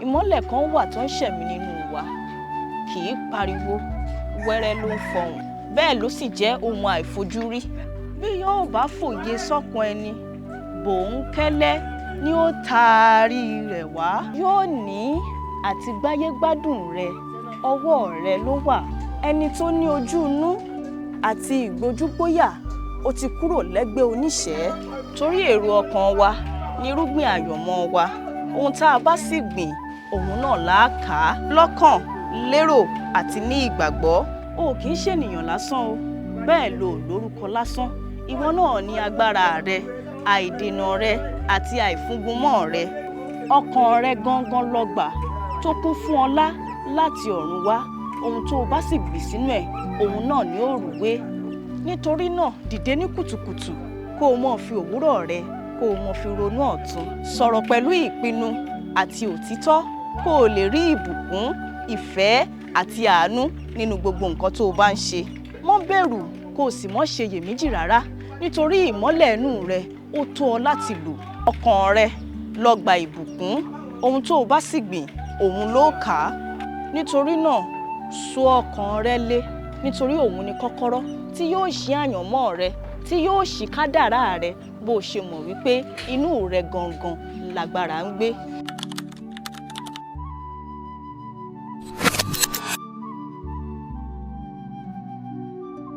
ìmọ́lẹ̀ kan wà tó ń ṣẹ̀mí nínú wa, kì í pariwo, wẹ́rẹ́ ló ń fọhùn, bẹ́ẹ̀ ló sì jẹ́ ohun àìfojúrí. Bí yóò bá fòye sọ́kàn ẹni, bòńkẹ́lẹ́ ni ó taari rẹ̀ wá. Yóò ní àti gbáyégbádùn rẹ̀, ọwọ́ rẹ̀ ló wà. Ẹni tó ní ojú inú àti ìgbójúgbóyà, ó ti kúrò lẹ́gbẹ́ oníṣẹ́. Torí èrò ọkàn wa ni irúgbìn àyànmọ́ wa. Ohun tá a bá sì gbìn, òun náà là á ká lọ́kàn, lérò àti ní ìgbàgbọ́. O kì í ṣènìyàn lásán o, bẹ́ẹ̀ lo lórúkọ lásán. Ìwọ náà ní agbára rẹ, àìdènà rẹ àti àìfúngunmọ́ rẹ. Ọkàn rẹ gangan lọ́gbà tó kún fún ọlá láti ọ̀run wá. Ohun tó o bá sì gbìn sínú ẹ̀, òun náà ni ó rúwé. Nítorí náà, dìde ní kùtùkùtù kó o mọ̀ fi òwúrọ̀ rẹ kó o mọ̀ fi ronú ọ̀tun. Sọ̀rọ̀ pẹ̀lú ìpinnu àti òtítọ́ kó o lè rí ìbùkún, ìfẹ́ àti àánú nínú gbogbo nǹkan tó o bá ń ṣe. Mọ́ bẹ̀rù kó o sì mọ́ ṣeyèméjì rárá, nítorí ìmọ́lẹ̀ inú rẹ ó tó ọ láti lò. Ọkàn rẹ ló gba ìbùkún, ohun tó o bá sì gbìn, òun ló ká. Nítorí náà, so ọkàn rẹ lé, nítorí òun ni kọ́kọ́rọ́ tí yóò ṣí àyànmọ́ rẹ, tí yóò ṣí kádàrá rẹ, bó o ṣe mọ̀ wípé inú rẹ gangan lágbára ń gbé.